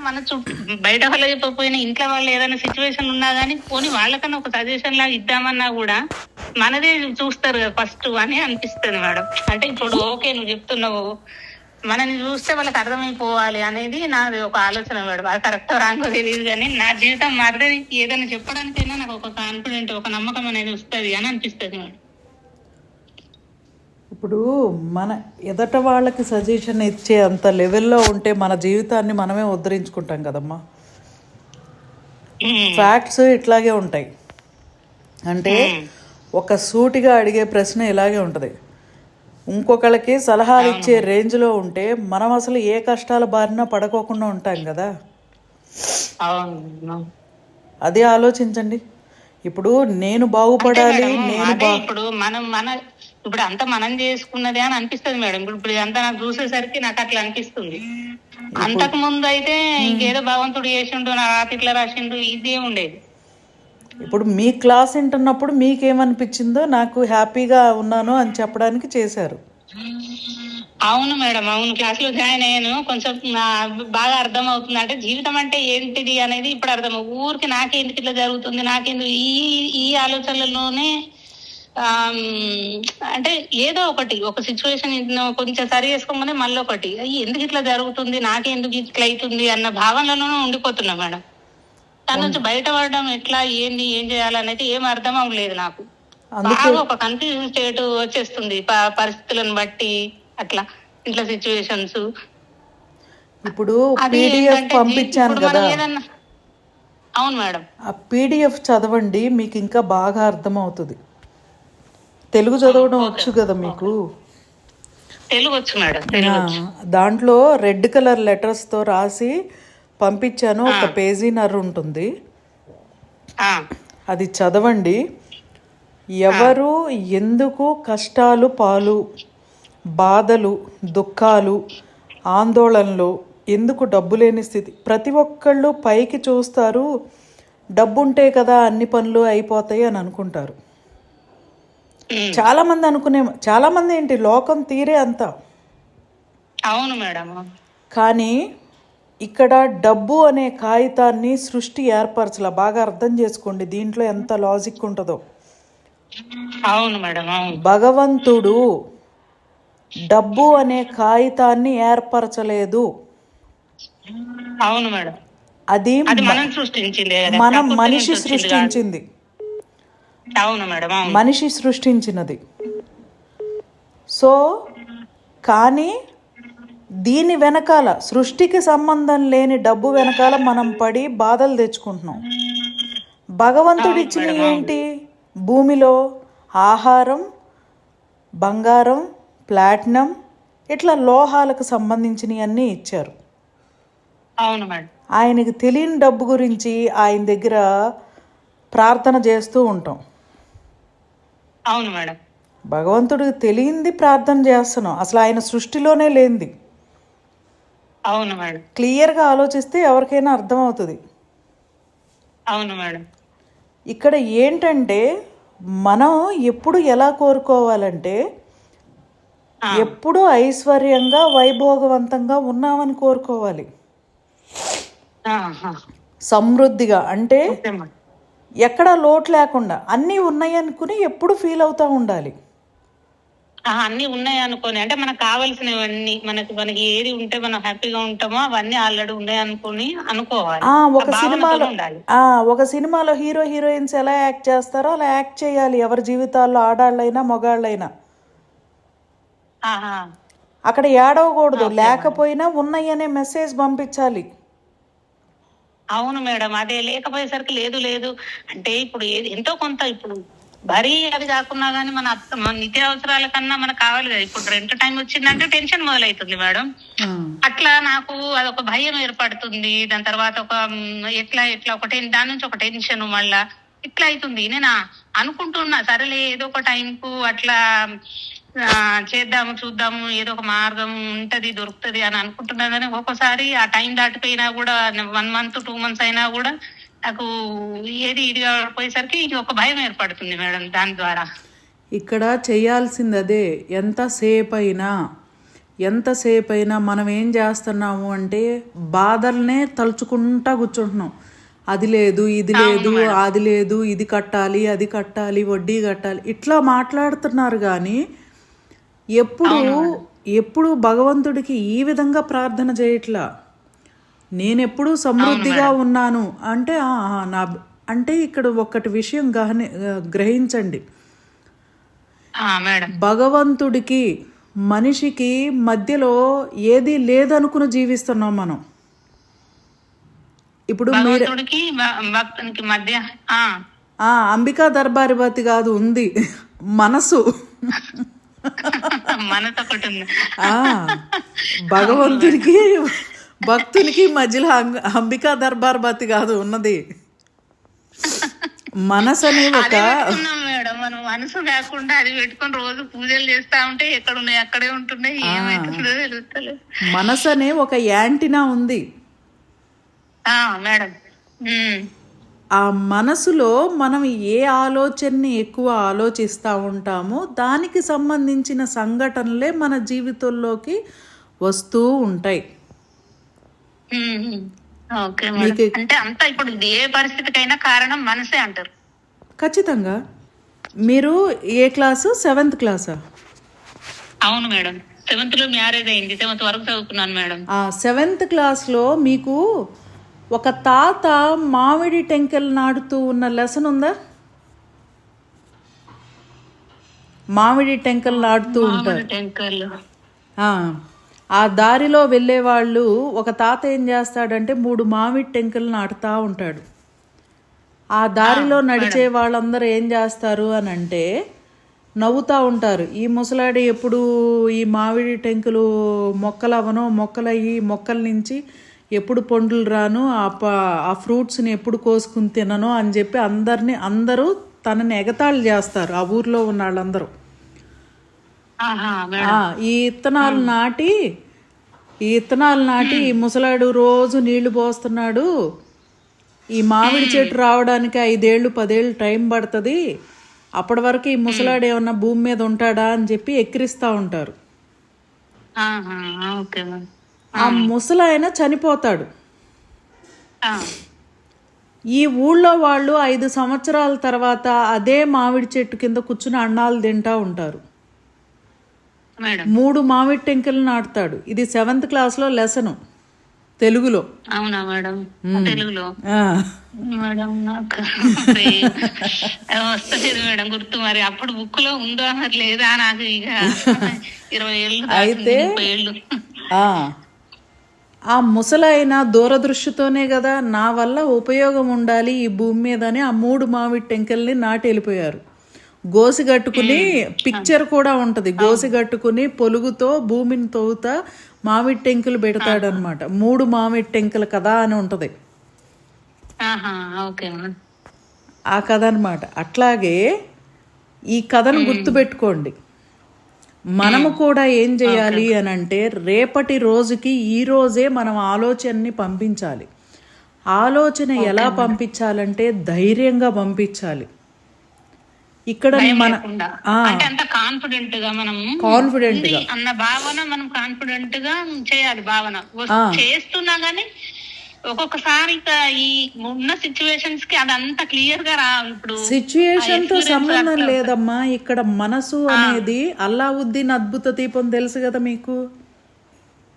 మన చుట్టూ బయట వాళ్ళు చెప్పకపోయినా ఇంట్లో వాళ్ళు ఏదైనా సిచ్యువేషన్ ఉన్నా గానీ పోనీ వాళ్ళకన్నా ఒక సజెషన్ లాగా ఇద్దామన్నా కూడా మనదే చూస్తారు కదా ఫస్ట్ అని అనిపిస్తుంది మేడం. అంటే ఇప్పుడు ఓకే నువ్వు చెప్తున్నావు, మనని చూస్తే వాళ్ళకి అర్థమైపోవాలి అనేది నాది ఒక ఆలోచన మేడం. అది కరెక్ట్ రాంగో తెలియదు కానీ నా జీవితం మారితే ఏదైనా చెప్పడానికైనా నాకు ఒక కాన్ఫిడెంట్, ఒక నమ్మకం అనేది వస్తుంది అని అనిపిస్తుంది మేడం. ఇప్పుడు మన ఎదట వాళ్ళకి సజెషన్ ఇచ్చే అంత లెవెల్లో ఉంటే మన జీవితాన్ని మనమే ఉద్ధరించుకుంటాం కదమ్మా. ఫ్యాక్ట్స్ ఇట్లాగే ఉంటాయి. అంటే ఒక సూటిగా అడిగే ప్రశ్న ఇలాగే ఉంటుంది. ఇంకొకళ్ళకి సలహాలు ఇచ్చే రేంజ్లో ఉంటే మనం అసలు ఏ కష్టాల బారిన పడుకోకుండా ఉంటాం కదా. అదే ఆలోచించండి. ఇప్పుడు నేను బాగుపడాలి, నేను ఇప్పుడు ఇప్పుడు అంతా మనం చేసుకున్నదే అని అనిపిస్తుంది మేడం. ఇప్పుడు ఇదంతా నాకు చూసేసరికి నాకు అట్లా అనిపిస్తుంది. అంతకు ముందు అయితే ఇంకేదో భగవంతుడు చేసిండు, నా రాత ఇట్లా రాసిండు, ఇదే ఉండేది. ఇప్పుడు మీ క్లాస్ వింటున్నప్పుడు మీకేమనిపించిందో నాకు హ్యాపీగా ఉన్నాను అని చెప్పడానికి చేశారు. అవును మేడం, అవును. క్లాస్ లో జాయిన్ అయ్యాను, కొంచెం బాగా అర్థం అవుతుంది. అంటే జీవితం అంటే ఏంటిది అనేది ఇప్పుడు అర్థం. ఊరికి నాకెందుకు ఇట్లా జరుగుతుంది, నాకెందుకు ఈ ఆలోచనలలోనే అంటే ఏదో ఒకటి ఒక సిచ్యువేషన్ కొంచెం సరి చేసుకోగానే మళ్ళీ ఒకటి ఎందుకు ఇట్లా జరుగుతుంది, నాకెందుకు ఇట్లా అవుతుంది అన్న భావనలోనే ఉండిపోతున్నా మేడం. దాని నుంచి బయటపడడం ఎట్లా, ఏంది, ఏం చేయాలనేది ఏం అర్థం అవ్వలేదు నాకు. బాగా ఒక కన్ఫ్యూజన్ స్టేట్ వచ్చేస్తుంది పరిస్థితులను బట్టి, అట్లా ఇంట్లో సిచ్యువేషన్స్. ఇప్పుడు పీడిఎఫ్ పంపించాను కదా. అవును మేడం. ఆ పీడిఎఫ్ చదవండి, మీకు ఇంకా బాగా అర్థమవుతుంది. తెలుగు చదవడం వచ్చు కదా మీకు? తెలుగు వచ్చు మేడం. దాంట్లో రెడ్ కలర్ లెటర్స్తో రాసి పంపించాను. ఒక పేజీన్నర ఉంటుంది, అది చదవండి. ఎవరు ఎందుకు కష్టాలు పాలు, బాధలు, దుఃఖాలు, ఆందోళనలు, ఎందుకు డబ్బు లేని స్థితి. ప్రతి ఒక్కళ్ళు పైకి చూస్తారు, డబ్బుంటే కదా అన్ని పనులు అయిపోతాయి అని అనుకుంటారు. చాలామంది ఏంటి లోకం తీరే అంతా. అవును మేడం. కానీ ఇక్కడ డబ్బు అనే కాగితాన్ని సృష్టి ఏర్పరచలా. బాగా అర్థం చేసుకోండి దీంట్లో ఎంత లాజిక్ ఉంటుందో. అవును మేడం. భగవంతుడు డబ్బు అనే కాగితాన్ని ఏర్పరచలేదు. అవును మేడం. అది మనం మనిషి సృష్టించింది. అవును మేడం. మనిషి సృష్టించినది. సో కానీ దీని వెనకాల సృష్టికి సంబంధం లేని డబ్బు వెనకాల మనం పడి బాధలు తెచ్చుకుంటున్నాం. భగవంతుడు ఇచ్చినవి ఏంటి? భూమిలో ఆహారం, బంగారం, ప్లాటినం, ఇట్లా లోహాలకు సంబంధించినవి అన్నీ ఇచ్చారు. అవును మేడం. ఆయనకి తెలియని డబ్బు గురించి ఆయన దగ్గర ప్రార్థన చేస్తూ ఉంటాం. అవును మేడం. భగవంతుడికి తెలియంది ప్రార్థన చేస్తున్నాం, అసలు ఆయన సృష్టిలోనే లేనిది. అవును మేడం. క్లియర్గా ఆలోచిస్తే ఎవరికైనా అర్థమవుతుంది. అవును మేడం. ఇక్కడ ఏంటంటే మనం ఎప్పుడు ఎలా కోరుకోవాలంటే ఎప్పుడు ఐశ్వర్యంగా వైభోగవంతంగా ఉన్నామని కోరుకోవాలి. సమృద్ధిగా అంటే ఎక్కడ లోటు లేకుండా అన్నీ ఉన్నాయి అనుకుని ఎప్పుడు ఫీల్ అవుతూ ఉండాలి. అన్ని ఉన్నాయి అనుకోని అంటే మనకు కావాల్సినవన్నీ, మనకి ఏది ఉంటే మనం హ్యాపీగా ఉంటామో అవన్నీ ఆల్రెడీ ఉన్నాయి అనుకుని అనుకోవాలి. ఒక సినిమాలో హీరో హీరోయిన్స్ ఎలా యాక్ట్ చేస్తారో అలా యాక్ట్ చేయాలి. ఎవరి జీవితాల్లో ఆడాళ్ళైనా మగాళ్ళైనా అక్కడ ఏడవకూడదు, లేకపోయినా ఉన్నాయి అనే మెసేజ్ పంపించాలి. అవును మేడం. అదే లేకపోయేసరికి లేదు అంటే ఇప్పుడు ఎంతో కొంత, ఇప్పుడు మరీ అది కాకున్నా గానీ మన నిత్య అవసరాల కన్నా మనకు కావాలి కదా. ఇప్పుడు రెంట్ టైం వచ్చిందంటే టెన్షన్ మొదలవుతుంది మేడం. అట్లా నాకు అదొక భయం ఏర్పడుతుంది. దాని తర్వాత ఒక ఎట్లా దాని నుంచి ఒక టెన్షన్ మళ్ళా ఇట్లా అవుతుంది. నేను అనుకుంటున్నా సరేలే ఏదో ఒక టైంకు అట్లా చేద్దాము, చూద్దాము, ఏదో ఒక మార్గం ఉంటది, దొరుకుతుంది అని అనుకుంటున్నా. కానీ ఒక్కొక్కసారి ఆ టైం దాటిపోయినా కూడా 1 month 2 months అయినా కూడా నాకు ఏది ఇదిగా పోయేసరికి ఇది ఒక భయం ఏర్పడుతుంది మేడం. దాని ద్వారా ఇక్కడ చేయాల్సింది అదే. ఎంతసేపు అయినా ఎంతసేపు అయినా మనం ఏం చేస్తున్నాము అంటే బాధల్నే తలుచుకుంటా కూర్చుంటున్నాం. అది లేదు, ఇది లేదు, అది లేదు, ఇది కట్టాలి, అది కట్టాలి, వడ్డీ కట్టాలి, ఇట్లా మాట్లాడుతున్నారు. కానీ ఎప్పుడు ఎప్పుడు భగవంతుడికి ఈ విధంగా ప్రార్థన చేయట్లా. నేనెప్పుడు సమృద్ధిగా ఉన్నాను అంటే నా అంటే ఇక్కడ ఒక్కటి విషయం గ్రహించండి. భగవంతుడికి మనిషికి మధ్యలో ఏది లేదనుకుని జీవిస్తున్నాం మనం. ఇప్పుడు అంబికా దర్బారివతి కాదు, ఉంది మనసు. భగవంతుడికి భక్తునికి మధ్యలో అంబికా దర్బార్బతి కాదు ఉన్నది, మనసు అనే ఒక మేడం. మనం మనసు లేకుండా అది పెట్టుకొని రోజు పూజలు చేస్తా ఉంటే ఎక్కడ ఉన్నాయి అక్కడే ఉంటున్నాయి, ఏమైతుందో తెలుస్తలేదు. మనసు అనే ఒక యాంటీనా ఉంది మేడం. ఆ మనసులో మనం ఏ ఆలోచనని ఎక్కువ ఆలోచిస్తూ ఉంటామో దానికి సంబంధించిన సంఘటనలే మన జీవితంలోకి వస్తూ ఉంటాయి. అంటే అంతా ఇప్పుడు ఏ పరిస్థితికైనా కారణం మనసే అంటారు. ఖచ్చితంగా. మీరు ఏ క్లాసు? 7th క్లాసా? అవును మేడం, 7th లో మ్యారేజ్ అయింది, 7th వరకు చదువుకున్నాను మేడం. 7th క్లాస్లో మీకు ఒక తాత మామిడి టెంకలు నాటుతూ ఉన్న లెసన్ ఉందా? మామిడి టెంకలు నాటుతూ ఉంటారు. ఆ దారిలో వెళ్ళే వాళ్ళు ఒక తాత ఏం చేస్తాడంటే 3 మామిడి టెంకలు నాటుతూ ఉంటాడు. ఆ దారిలో నడిచే వాళ్ళందరూ ఏం చేస్తారు అని అంటే నవ్వుతూ ఉంటారు. ఈ ముసలాడి ఎప్పుడు ఈ మామిడి టెంకులు మొక్కలవనో, మొక్కలయ్యి మొక్కల నుంచి ఎప్పుడు పండ్లు రాను, ఆ ఫ్రూట్స్ని ఎప్పుడు కోసుకుని తినను అని చెప్పి అందరూ తనని ఎగతాళి చేస్తారు, ఆ ఊర్లో ఉన్న వాళ్ళందరూ. ఈ ఇత్తనాలు నాటి ఈ ముసలాడు రోజు నీళ్లు పోస్తున్నాడు, ఈ మామిడి చెట్టు రావడానికి 5 ఏళ్ళు 10 ఏళ్ళు టైం పడుతుంది, అప్పటి వరకు ఈ ముసలాడు ఏమన్నా భూమి మీద ఉంటాడా అని చెప్పి ఎక్కిరిస్తూ ఉంటారు. ఆ ముసలాయన చనిపోతాడు. ఈ ఊళ్ళో వాళ్ళు 5 సంవత్సరాల తర్వాత అదే మామిడి చెట్టు కింద కూర్చుని అన్నాలు తింటా ఉంటారు. 3 మామిడి టెంకలు నాటుతాడు. ఇది 7th క్లాస్లో లెసను తెలుగులో. అవునా మేడం? తెలుగులో మేడం నాకు వస్తలేదు మేడం గుర్తు. మరి అప్పుడు బుక్ లో ఉందో మరి లేదా నాకు. ఇక 20 ఏళ్ళు అయితే ఆ ముసలైన దూరదృష్టితోనే కదా నా వల్ల ఉపయోగం ఉండాలి ఈ భూమి మీద అని ఆ 3 మామిడి టెంకల్ని నాటి వెళ్ళిపోయారు. గోసిగట్టుకుని పిక్చర్ కూడా ఉంటది, గోసిగట్టుకుని పొలుగుతో భూమిని తవ్వుతా మామిడి టెంకులు పెడతాడనమాట. 3 మామిడి టెంకుల కథ అని ఉంటది ఆ కథ అనమాట. అట్లాగే ఈ కథను గుర్తుపెట్టుకోండి. మనము కూడా ఏం చేయాలి అని అంటే రేపటి రోజుకి ఈ రోజే మనం ఆలోచనని పంపించాలి. ఆలోచన ఎలా పంపించాలంటే ధైర్యంగా పంపించాలి. ఇక్కడ కాన్ఫిడెంట్ గా అన్న భావన మనం కాన్ఫిడెంట్ గా చేయాలి. భావన చేస్తున్నా గానీ ఒక్కొక్కసారి ఈ ఉన్న సిచ్యువేషన్స్ కి అదంతా క్లియర్ గా ఇప్పుడు సిచ్యువేషన్ తో సంబంధం లేదమ్మా. ఇక్కడ మనసు అనేది అల్లావుద్దీన్ అద్భుత దీపం తెలుసు కదా మీకు?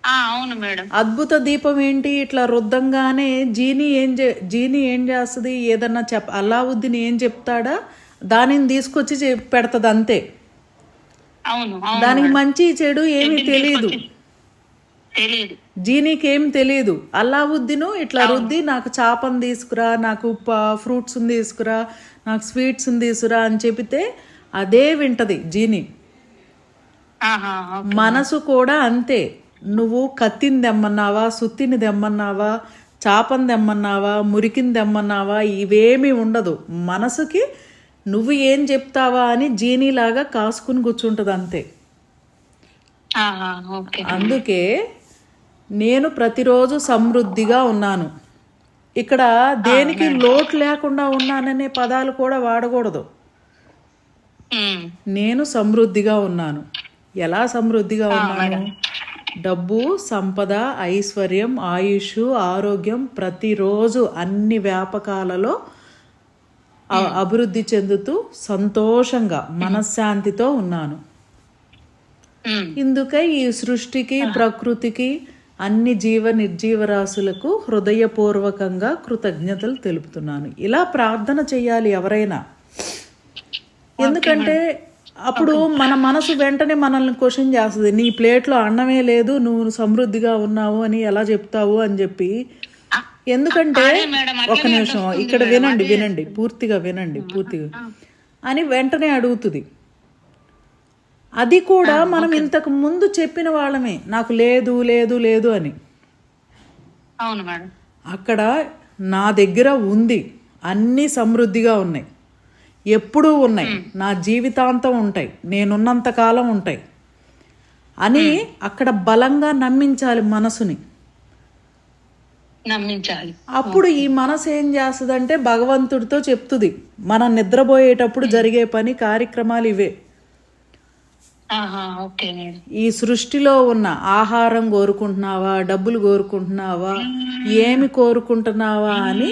అవును మేడం. అద్భుత దీపం ఏంటి? ఇట్లా రుద్దంగానే జీని ఏం చేస్తుంది? ఏదన్నా అల్లావుద్దీన్ ఏం చెప్తాడా దానిని తీసుకొచ్చి పెడతది అంతే. దానికి మంచి చెడు ఏమీ తెలియదు, జీనీకి ఏం తెలియదు. అల్లావుద్దీను ఇట్లా రుద్ది నాకు చేపను తీసుకురా, నాకు ఫ్రూట్స్ తీసుకురా, నాకు స్వీట్స్ తీసుకురా అని చెబితే అదే వింటది జీని. మనసు కూడా అంతే. నువ్వు కత్తిని తెమ్మన్నావా, సుత్తిని తెమ్మన్నావా, చేపను తెమ్మన్నావా, మురికిని తెమ్మన్నావా, ఇవేమీ ఉండదు. మనసుకి నువ్వు ఏం చెప్తావా అని జీనీలాగా కాసుకుని కూర్చుంటుంది అంతే. అందుకే నేను ప్రతిరోజు సమృద్ధిగా ఉన్నాను. ఇక్కడ దేనికి లోటు లేకుండా ఉన్నాననే పదాలు కూడా వాడకూడదు. నేను సమృద్ధిగా ఉన్నాను. ఎలా సమృద్ధిగా ఉన్నాను? డబ్బు, సంపద, ఐశ్వర్యం, ఆయుష్, ఆరోగ్యం ప్రతిరోజు అన్ని వ్యాపకాలలో అభివృద్ధి చెందుతూ సంతోషంగా మనశ్శాంతితో ఉన్నాను. ఇందుకై ఈ సృష్టికి, ప్రకృతికి, అన్ని నిర్జీవరాశులకు హృదయపూర్వకంగా కృతజ్ఞతలు తెలుపుతున్నాను. ఇలా ప్రార్థన చేయాలి ఎవరైనా. ఎందుకంటే అప్పుడు మన మనసు వెంటనే మనల్ని క్వశ్చన్ చేస్తుంది, నీ ప్లేట్లో అన్నమే లేదు, నువ్వు సమృద్ధిగా ఉన్నావు అని ఎలా చెప్తావు అని చెప్పి. ఎందుకంటే ఒక నిమిషం ఇక్కడ వినండి, పూర్తిగా అని వెంటనే అడుగుతుంది. అది కూడా మనం ఇంతకు ముందు చెప్పిన వాళ్ళమే, నాకు లేదు లేదు లేదు అని. అవును మేడం. అక్కడ నా దగ్గర ఉంది, అన్నీ సమృద్ధిగా ఉన్నాయి, ఎప్పుడూ ఉన్నాయి, నా జీవితాంతం ఉంటాయి, నేనున్నంత కాలం ఉంటాయి అని అక్కడ బలంగా నమ్మించాలి మనసుని. అప్పుడు ఈ మనసు ఏం చేస్తుందంటే భగవంతుడితో చెప్తుంది, మనం నిద్రపోయేటప్పుడు జరిగే పని కార్యక్రమాలు ఇవే. ఈ సృష్టిలో ఉన్న ఆహారం కోరుకుంటున్నావా, డబ్బులు కోరుకుంటున్నావా, ఏమి కోరుకుంటున్నావా అని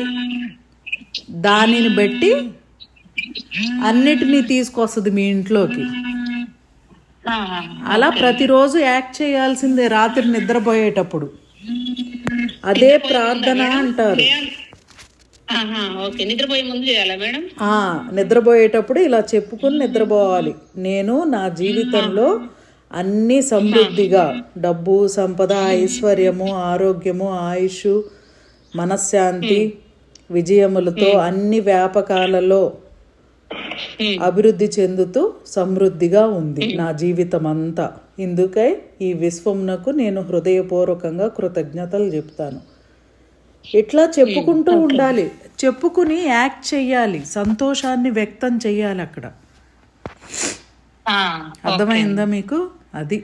దానిని బట్టి అన్నిటినీ తీసుకొస్తుంది మీ ఇంట్లోకి. అలా ప్రతిరోజు యాక్ట్ చేయాల్సిందే రాత్రి నిద్రపోయేటప్పుడు. అదే ప్రార్థన అంటారు. నిద్రపోయేటప్పుడు ఇలా చెప్పుకుని నిద్రపోవాలి, నేను నా జీవితంలో అన్ని సమృద్ధిగా డబ్బు, సంపద, ఐశ్వర్యము, ఆరోగ్యము, ఆయుష్, మనశ్శాంతి, విజయములతో అన్ని వ్యాపకాలలో అభివృద్ధి చెందుతూ సమృద్ధిగా ఉంది నా జీవితం అంతా. ఇందుకై ఈ విశ్వమునకు నేను హృదయపూర్వకంగా కృతజ్ఞతలు చెప్తాను. ఇట్లా చెప్పుకుంటూ ఉండాలి, చెప్పుకుని యాక్ట్ చెయ్యాలి, సంతోషాన్ని వ్యక్తం చెయ్యాలి అక్కడ. అర్థమైందా మీకు? అది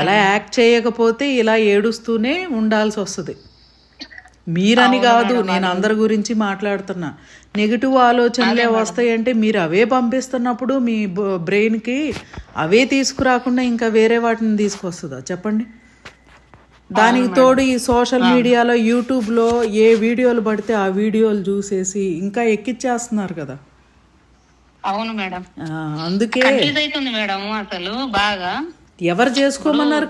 అలా యాక్ట్ చేయకపోతే ఇలా ఏడుస్తూనే ఉండాల్సి వస్తుంది. మీరని కాదు, నేను అందరి గురించి మాట్లాడుతున్నా. నెగిటివ్ ఆలోచనలే వస్తాయంటే మీరు అవే పంపిస్తున్నప్పుడు మీ బ్రెయిన్కి అవే తీసుకురాకుండా ఇంకా వేరే వాటిని తీసుకొస్తుందా చెప్పండి? దానికి తోడు ఈ సోషల్ మీడియాలో, యూట్యూబ్లో ఏ వీడియోలు పడితే ఆ వీడియోలు చూసేసి ఇంకా ఎక్కిచ్చేస్తున్నారు కదా. అవును మేడం. అందుకే మేడం అసలు బాగా ఎవరు చేసుకోమన్నారు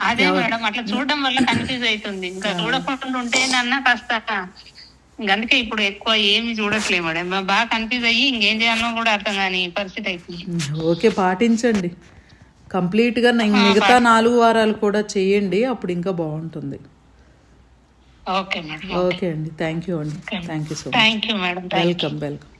అదే మేడం, అట్లా చూడడం వల్ల కన్ఫ్యూజ్ అవుతుంది. ఇంకా చూడకుండా ఉంటే కాస్త, అందుకే ఇప్పుడు ఎక్కువ ఏమి చూడట్లే మేడం. బాగా కన్ఫ్యూజ్ అయ్యి ఇంకేం చేయాలో కూడా అర్థం కాని పరిస్థితి అయిపోయింది. ఓకే, పాటించండి కంప్లీట్గా. మిగతా 4 వారాలు కూడా చేయండి, అప్పుడు ఇంకా బాగుంటుంది. Okay madam. ఓకే అండి, థ్యాంక్ యూ అండి, thank you so much. Thank you madam. Welcome.